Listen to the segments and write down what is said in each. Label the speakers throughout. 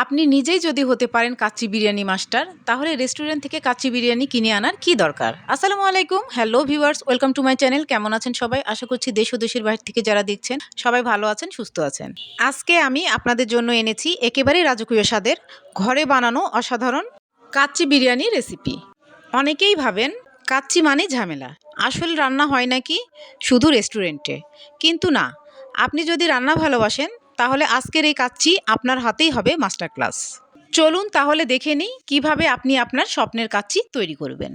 Speaker 1: আপনি নিজেই যদি হতে পারেন কাচ্চি বিরিয়ানি মাস্টার, তাহলে রেস্টুরেন্ট থেকে কাচ্চি বিরিয়ানি কিনে আনার কি দরকার। আসসালামু আলাইকুম, hello viewers, welcome to my channel. কেমন আছেন সবাই? আশা করছি দেশ ও দেশের বাইরে থেকে যারা দেখছেন সবাই ভালো আছেন, সুস্থ আছেন। আজকে আমি আপনাদের জন্য এনেছি একেবারেই রাজকীয় স্বাদের ঘরে বানানো অসাধারণ কাচ্চি বিরিয়ানি রেসিপি। অনেকেই ভাবেন কাচ্চি মানে ঝামেলা, আসল রান্না হয় নাকি শুধু রেস্টুরেন্টে। কিন্তু না, আপনি যদি রান্না ভালোবাসেন তাহলে আজকের এই কাচ্চি আপনার হাতেই হবে মাস্টার ক্লাস। চলুন তাহলে দেখে নিই কিভাবে আপনি আপনার স্বপ্নের কাচ্চি তৈরি করবেন।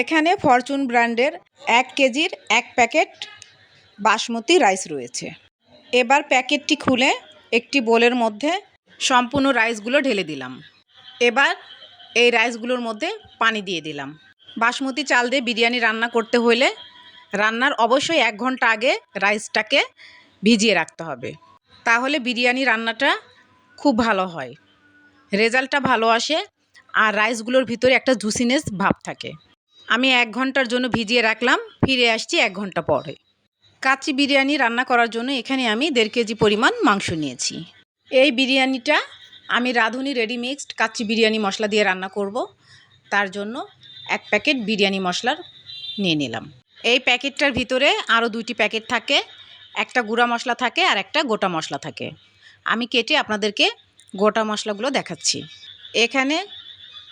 Speaker 1: এখানে ফরচুন ব্র্যান্ডের 1 কেজির 1 প্যাকেট বাসমতি রাইস রয়েছে। এবার প্যাকেটটি খুলে একটি বোলের মধ্যে সম্পূর্ণ রাইসগুলো ঢেলে দিলাম। এবার এই রাইসগুলোর মধ্যে পানি দিয়ে দিলাম। বাসমতি চাল দিয়ে বিরিয়ানি রান্না করতে হলে রান্নার অবশ্যই 1 ঘন্টা আগে রাইসটাকে ভিজিয়ে রাখতে হবে, তাহলে বিরিয়ানি রান্নাটা খুব ভালো হয়, রেজাল্টটা ভালো আসে, আর রাইসগুলোর ভিতরে একটা জুসিনেস ভাব থাকে। আমি 1 ঘন্টার জন্য ভিজিয়ে রাখলাম, ফিরে আসছি 1 ঘন্টা পরে। কাচ্চি বিরিয়ানি রান্না করার জন্য এখানে আমি 1.5 কেজি পরিমাণ মাংস নিয়েছি। এই বিরিয়ানিটা আমি রাঁধুনি রেডি মিক্সড কাচ্চি বিরিয়ানি মশলা দিয়ে রান্না করব, তার জন্য 1 প্যাকেট বিরিয়ানি মশলার নিয়ে নিলাম। এই প্যাকেটটার ভিতরে আরও 2টি প্যাকেট থাকে, একটা গুঁড়া মশলা থাকে আর একটা গোটা মশলা থাকে। আমি কেটে আপনাদেরকে গোটা মশলাগুলো দেখাচ্ছি। এখানে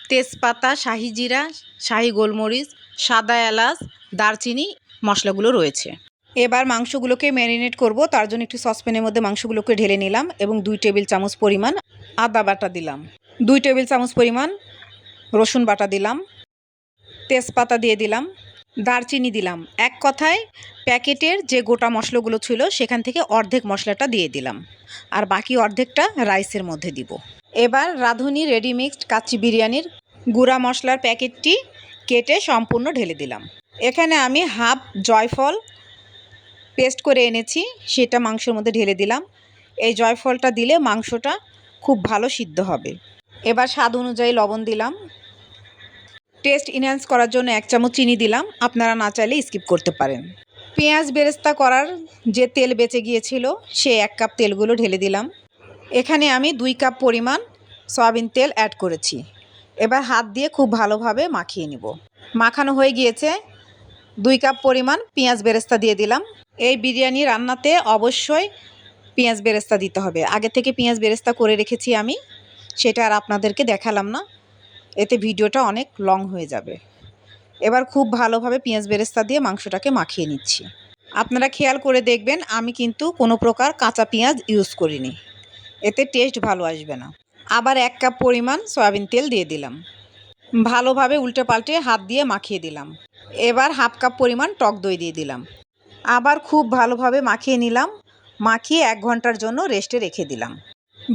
Speaker 1: তেজপাতা, শাহি জিরা, শাহি গোলমরিচ, সাদা এলাচ, দারচিনি মশলাগুলো রয়েছে। এবার মাংসগুলোকে ম্যারিনেট করব, তার জন্য একটি সসপ্যানের মধ্যে মাংসগুলোকে ঢেলে নিলাম এবং 2 টেবিল চামচ পরিমাণ আদা বাটা দিলাম, 2 টেবিল চামচ পরিমাণ রসুন বাটা দিলাম, তেজপাতা দিয়ে দিলাম, দারচিনি দিলাম। এক কথায় প্যাকেটের যে গোটা মশলাগুলো ছিল সেখান থেকে অর্ধেক মশলাটা দিয়ে দিলাম, আর বাকি অর্ধেকটা রাইসের মধ্যে দিব। এবার রাঁধুনি রেডি মিক্সড কাচ্চি বিরিয়ানির গুঁড়া মশলার প্যাকেটটি কেটে সম্পূর্ণ ঢেলে দিলাম। এখানে আমি হাফ জয়ফল পেস্ট করে এনেছি, সেটা মাংসের মধ্যে ঢেলে দিলাম। এই জয়ফলটা দিলে মাংসটা খুব ভালো সিদ্ধ হবে। এবার স্বাদ অনুযায়ী লবণ দিলাম, টেস্ট এনহ্যান্স করার জন্য 1 চামচ চিনি দিলাম, আপনারা না চাইলে স্কিপ করতে পারেন। পেঁয়াজ বেরেস্তা করার যে তেল বেঁচে গিয়েছিল সেই 1 কাপ তেলগুলো ঢেলে দিলাম। এখানে আমি 2 কাপ পরিমাণ সয়াবিন তেল অ্যাড করেছি। এবার হাত দিয়ে খুব ভালোভাবে মাখিয়ে নেব। মাখানো হয়ে গিয়েছে, 2 কাপ পরিমাণ পেঁয়াজ বেরেস্তা দিয়ে দিলাম। এই বিরিয়ানি রান্নাতে অবশ্যই পেঁয়াজ বেরেস্তা দিতে হবে। আগে থেকে পেঁয়াজ বেরেস্তা করে রেখেছি আমি, সেটা আর আপনাদেরকে দেখালাম না, এতে ভিডিওটা অনেক লং হয়ে যাবে। এবার খুব ভালোভাবে পেঁয়াজ বেরেস্তা দিয়ে মাংসটাকে মাখিয়ে নিচ্ছি। আপনারা খেয়াল করে দেখবেন আমি কিন্তু কোনো প্রকার কাঁচা পেঁয়াজ ইউজ করিনি, এতে টেস্ট ভালো আসবে না। আবার 1 কাপ পরিমাণ সয়াবিন তেল দিয়ে দিলাম, ভালোভাবে উল্টে পাল্টে হাত দিয়ে মাখিয়ে দিলাম। এবার হাফ কাপ পরিমাণ টক দই দিয়ে দিলাম, আবার খুব ভালোভাবে মাখিয়ে নিলাম। মাখিয়ে 1 ঘন্টার জন্য রেস্টে রেখে দিলাম।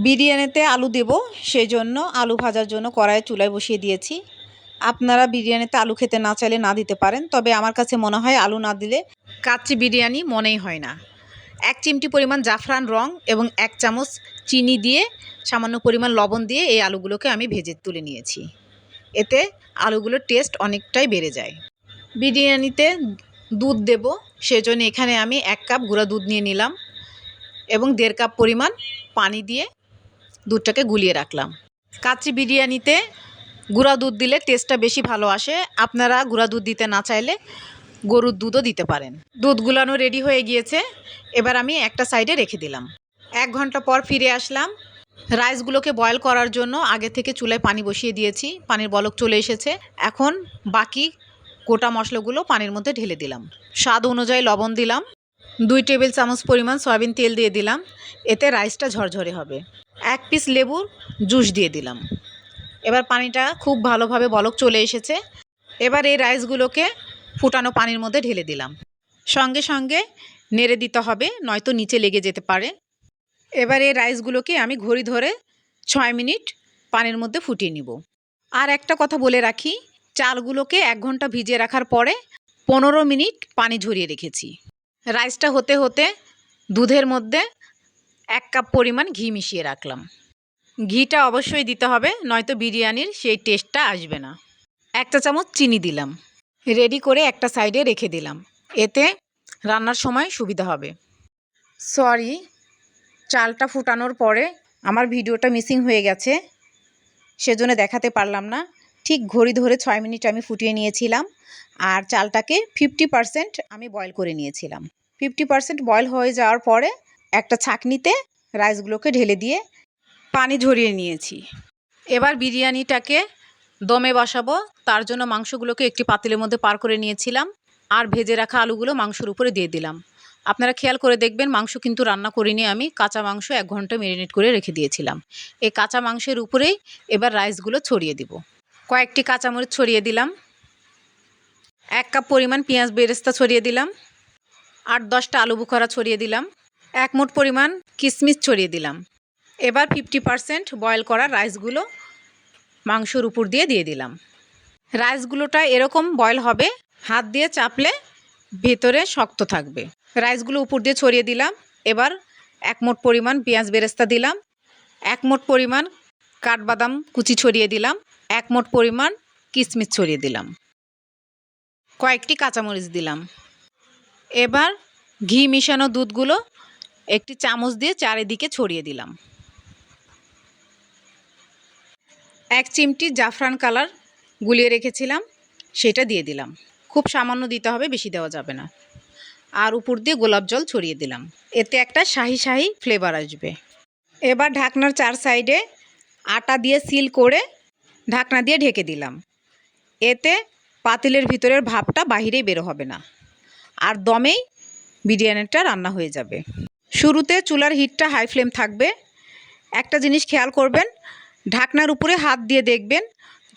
Speaker 1: বিরিয়ানিতে আলু দেব, সেই জন্য আলু ভাজার জন্য কড়াইয়ে চুলায় বসিয়ে দিয়েছি। আপনারা বিরিয়ানিতে আলু খেতে না চাইলে না দিতে পারেন, তবে আমার কাছে মনে হয় আলু না দিলে কাচ্চি বিরিয়ানি মনেই হয় না। 1 চিমটি পরিমাণ জাফরান রং এবং 1 চামচ চিনি দিয়ে সামান্য পরিমাণ লবণ দিয়ে এই আলুগুলোকে আমি ভেজে তুলে নিয়েছি। এতে আলুগুলোর টেস্ট অনেকটাই বেড়ে যায়। বিরিয়ানিতে দুধ দেব, সেজন্য এখানে আমি 1 কাপ গুঁড়া দুধ নিয়ে নিলাম এবং 1.5 কাপ পরিমাণ পানি দিয়ে দুধটাকে গুলিয়ে রাখলাম। কাচ্চি বিরিয়ানিতে গুঁড়া দুধ দিলে টেস্টটা বেশি ভালো আসে। আপনারা গুঁড়া দুধ দিতে না চাইলে গরুর দুধও দিতে পারেন। দুধ গুলানো রেডি হয়ে গিয়েছে, এবার আমি একটা সাইডে রেখে দিলাম। 1 ঘন্টা পর ফিরে আসলাম। রাইসগুলোকে বয়েল করার জন্য আগে থেকে চুলায় পানি বসিয়ে দিয়েছি, পানির বলক চলে এসেছে। এখন বাকি গোটা মশলাগুলো পানির মধ্যে ঢেলে দিলাম। স্বাদ অনুযায়ী লবণ দিলাম, 2 টেবিল চামচ পরিমাণ সয়াবিন তেল দিয়ে দিলাম, এতে রাইসটা ঝরঝরে হবে। 1 পিস লেবুর জুস দিয়ে দিলাম। এবার পানিটা খুব ভালোভাবে বলক চলে এসেছে। এবার এই রাইসগুলোকে ফুটানো পানির মধ্যে ঢেলে দিলাম। সঙ্গে সঙ্গে নেড়ে দিতে হবে, নয়তো নিচে লেগে যেতে পারে। এবার এই রাইসগুলোকে আমি ঘড়ি ধরে 6 মিনিট পানির মধ্যে ফুটিয়ে নিব। আর একটা কথা বলে রাখি, চালগুলোকে 1 ঘন্টা ভিজিয়ে রাখার পরে 15 মিনিট পানি ঝরিয়ে রেখেছি। রাইসটা হতে হতে দুধের মধ্যে 1 কাপ পরিমাণ ঘি মিশিয়ে রাখলাম। ঘিটা অবশ্যই দিতে হবে, নয়তো বিরিয়ানির সেই টেস্টটা আসবে না। 1 চা চামচ চিনি দিলাম। রেডি করে একটা সাইডে রেখে দিলাম, এতে রান্নার সময় সুবিধা হবে। সরি, চালটা ফুটানোর পরে আমার ভিডিওটা মিসিং হয়ে গেছে, সেজন্য দেখাতে পারলাম না। ঠিক ঘড়ি ধরে 6 মিনিট আমি ফুটিয়ে নিয়েছিলাম, আর চালটাকে 50% আমি বয়েল করে নিয়েছিলাম। 50% বয়েল হয়ে যাওয়ার পরে একটা ছাঁকনিতে রাইসগুলোকে ঢেলে দিয়ে পানি ঝরিয়ে নিয়েছি। এবার বিরিয়ানিটাকে দমে বসাবো, তার জন্য মাংসগুলোকে একটি পাতিলের মধ্যে পার করে নিয়েছিলাম, আর ভেজে রাখা আলুগুলো মাংসের উপরে দিয়ে দিলাম। আপনারা খেয়াল করে দেখবেন, মাংস কিন্তু রান্না করিনি আমি, কাঁচা মাংস 1 ঘন্টা ম্যারিনেট করে রেখে দিয়েছিলাম। এই কাঁচা মাংসের উপরেই এবার রাইসগুলো ছড়িয়ে দিব। কয়েকটি কাঁচামরিচ ছড়িয়ে দিলাম, 1 কাপ পরিমাণ পেঁয়াজ বেরেস্তা ছড়িয়ে দিলাম, 8-10টা আলু বুখারা ছড়িয়ে দিলাম, 1 মুঠ পরিমাণ কিশমিশ ছড়িয়ে দিলাম। এবার 50% বয়েল করা রাইসগুলো মাংসর উপর দিয়ে দিলাম। রাইসগুলোটা এরকম বয়েল হবে, হাত দিয়ে চাপলে ভেতরে শক্ত থাকবে। রাইসগুলো উপর দিয়ে ছড়িয়ে দিলাম। এবার 1 মুঠ পরিমাণ পেঁয়াজ বেরেস্তা দিলাম, 1 মুঠ পরিমাণ কাঠবাদাম কুচি ছড়িয়ে দিলাম, 1 মুঠ পরিমাণ কিশমিশ ছড়িয়ে দিলাম, কয়েকটি কাঁচামরিচ দিলাম। এবার ঘি মিশানো দুধগুলো একটি চামচ দিয়ে চারিদিকে ছড়িয়ে দিলাম। 1 চিমটি জাফরান কালার গুলিয়ে রেখেছিলাম, সেটা দিয়ে দিলাম। খুব সামান্য দিতে হবে, বেশি দেওয়া যাবে না। আর উপর দিয়ে গোলাপ জল ছড়িয়ে দিলাম, এতে একটা শাহি শাহি ফ্লেভার আসবে। এবার ঢাকনার 4 সাইডে আটা দিয়ে সিল করে ঢাকনা দিয়ে ঢেকে দিলাম, এতে পাতিলের ভিতরের ভাপটা বাহিরে বের হবে না, আর দমেই বিরিয়ানিটা রান্না হয়ে যাবে। শুরুতে চুলার হিটটা হাই ফ্লেম থাকবে। একটা জিনিস খেয়াল করবেন, ঢাকনার উপরে হাত দিয়ে দেখবেন,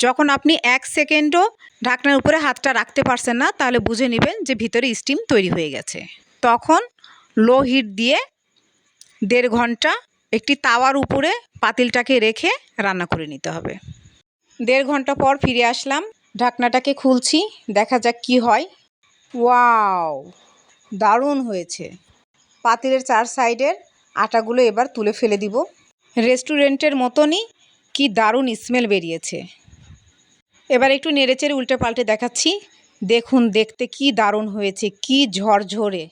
Speaker 1: যখন আপনি 1 সেকেন্ডও ঢাকনার উপরে হাতটা রাখতে পারছেন না, তাহলে বুঝে নেবেন যে ভিতরে স্টিম তৈরি হয়ে গেছে। তখন লো হিট দিয়ে 1.5 ঘন্টা একটি তাওয়ার উপরে পাতিলটাকে রেখে রান্না করে নিতে হবে। 1.5 ঘন্টা পর ফিরে আসলাম, ঢাকনাটাকে খুলছি, দেখা যাক কি হয়। ওয়াও, দারুণ হয়েছে। পাতিলের 4 সাইডের আটাগুলো এবার তুলে ফেলে দিব। রেস্টুরেন্টের মতনই কি দারুণ স্মেল বেরিয়েছে। এবার একটু নেড়েচেড়ে উল্টে পাল্টে দেখাচ্ছি, দেখুন দেখতে কি দারুণ হয়েছে, কি ঝরঝরে,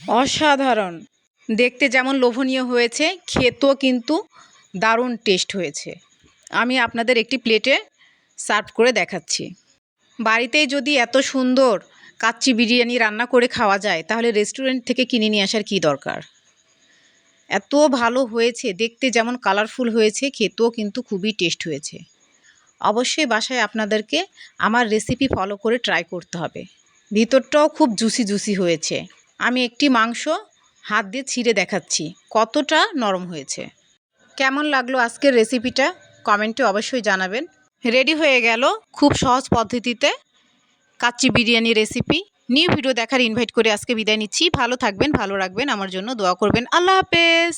Speaker 1: অসাধারণ। দেখতে যেমন লোভনীয় হয়েছে, খেতেও কিন্তু দারুণ টেস্ট হয়েছে। আমি আপনাদের একটি প্লেটে সার্ভ করে দেখাচ্ছি। বাড়িতেই যদি এত সুন্দর কাচ্চি বিরিয়ানি রান্না করে খাওয়া যায়, তাহলে রেস্টুরেন্ট থেকে কিনে নিয়ে আসার কী দরকার। এত ভালো হয়েছে, দেখতে যেমন কালারফুল হয়েছে, খেতেও কিন্তু খুবই টেস্ট হয়েছে। অবশ্যই বাসায় আপনাদেরকে আমার রেসিপি ফলো করে ট্রাই করতে হবে। ভিতরটাও খুব জুসি জুসি হয়েছে। আমি একটি মাংস হাত দিয়ে ছিঁড়ে দেখাচ্ছি কতটা নরম হয়েছে। কেমন লাগলো আজকের রেসিপিটা কমেন্টে অবশ্যই জানাবেন। রেডি হয়ে গেল খুব সহজ পদ্ধতিতে kacchi biryani recipe. New video দেখার ইনভাইট করে আজকে বিদায় নিচ্ছি। ভালো থাকবেন, ভালো রাখবেন, আমার জন্য দোয়া করবেন। আল্লাহ হাফেজ।